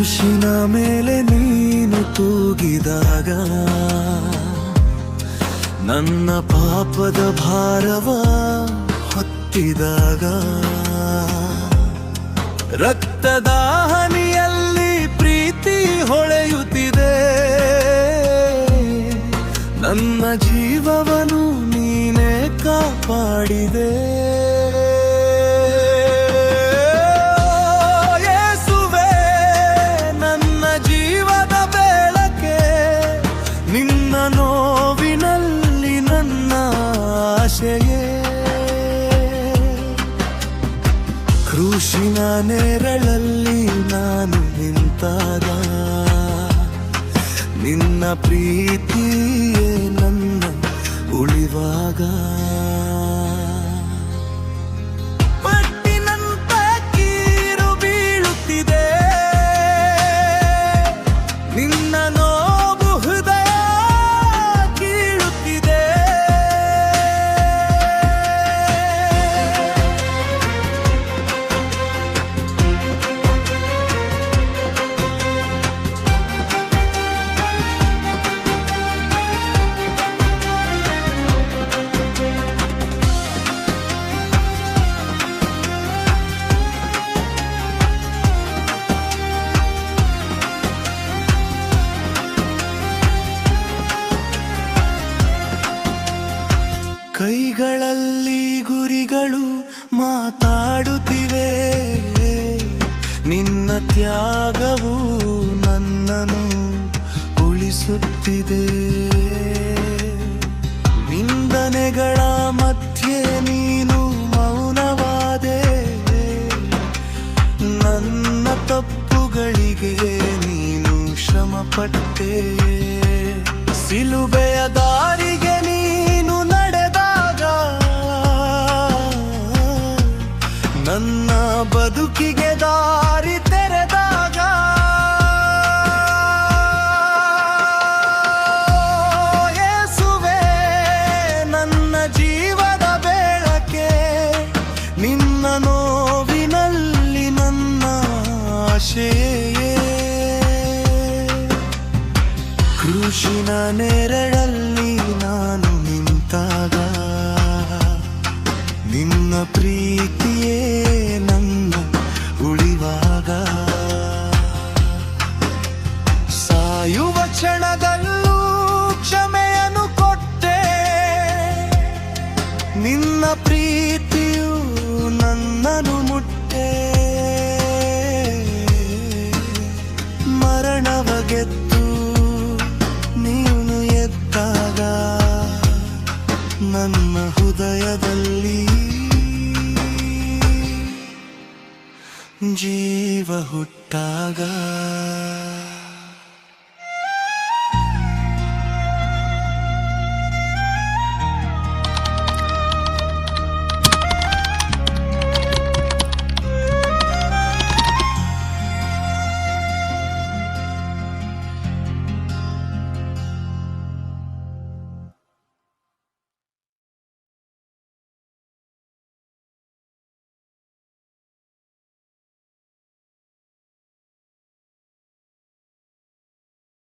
ಕ್ರೂಶಿನ ಮೇಲೆ ನೀನು ತೂಗಿದಾಗ ನನ್ನ ಪಾಪದ ಭಾರವ ಹೊತ್ತಿದಾಗ ರಕ್ತದ ಹನಿಯಲ್ಲಿ ಪ್ರೀತಿ ಹೊಳೆಯುತ್ತಿದೆ. ನನ್ನ ಜೀವವನ್ನು ನೀನೇ ಕಾಪಾಡಿದೆ. ಯೇಸುವೇ ನನ್ನ ಜೀವದ ಬೆಳಕೆ, ನಿನ್ನ ನೋವಿನಲ್ಲಿ ನನ್ನ ಆಶೆಯೇ. ಕ್ರೂಶಿನ ನೆರಳಲ್ಲಿ ನಾನು ನಿಂತಾಗ ನಿನ್ನ ಪ್ರೀತಿಯೇ ನನ್ನ ಉಳಿವಾಗ ಪಟ್ಟಿನಂತ ಕೀರು ಬೀಳುತ್ತಿದೆ. ನಿನ್ನ ನೋವು ಹೃದಯ ಕೀಳುತ್ತಿದೆ. ಕೈಗಳಲ್ಲಿ ಗುರಿಗಳು ಮಾತಾಡುತ್ತಿವೆ. ನಿನ್ನ ತ್ಯಾಗವು ನನ್ನನ್ನು ಉಳಿಸುತ್ತಿದೆ. ನಿಂದನೆಗಳ ಮಧ್ಯೆ ನೀನು ಮೌನವಾದೆ. ನನ್ನ ತಪ್ಪುಗಳಿಗೆ ನೀನು ಶ್ರಮಪಟ್ಟೆ. ಸಿಲುಬೆಯ ದಾರಿಗೆ ನೀನು ನಡೆದಾಗ ನನ್ನ ಬದುಕಿಗೆ ದಾರಿ ತೆರೆದಾಗ ಯೇಸುವೇ ನನ್ನ ಜೀವದ ಬೆಳಕೆ, ನಿನ್ನ ನೋವಿನಲ್ಲಿ ನನ್ನ ಆಶೆಯೇ. ಕ್ರೂಶಿನ ನೆರಳಲ್ಲಿ ನಾನು ನಿಂತಾಗ ನಿನ್ನ ಪ್ರೀತಿಯೇ ನನ್ನ ಉಳಿವಾಗ ಸಾಯುವ ಕ್ಷಣದಲ್ಲೂ ಕ್ಷಮೆಯನ್ನು ಕೊಟ್ಟೆ. ನಿನ್ನ ಪ್ರೀತಿಯು ನನ್ನನ್ನು ಮುಟ್ಟೆ. ಮರಣವ ಗೆದ್ದು ನೀನು ಎದ್ದಾಗ ನನ್ನ ಹೃದಯದಲ್ಲಿ ಜೀವ ಹುಟ್ಟಾಗ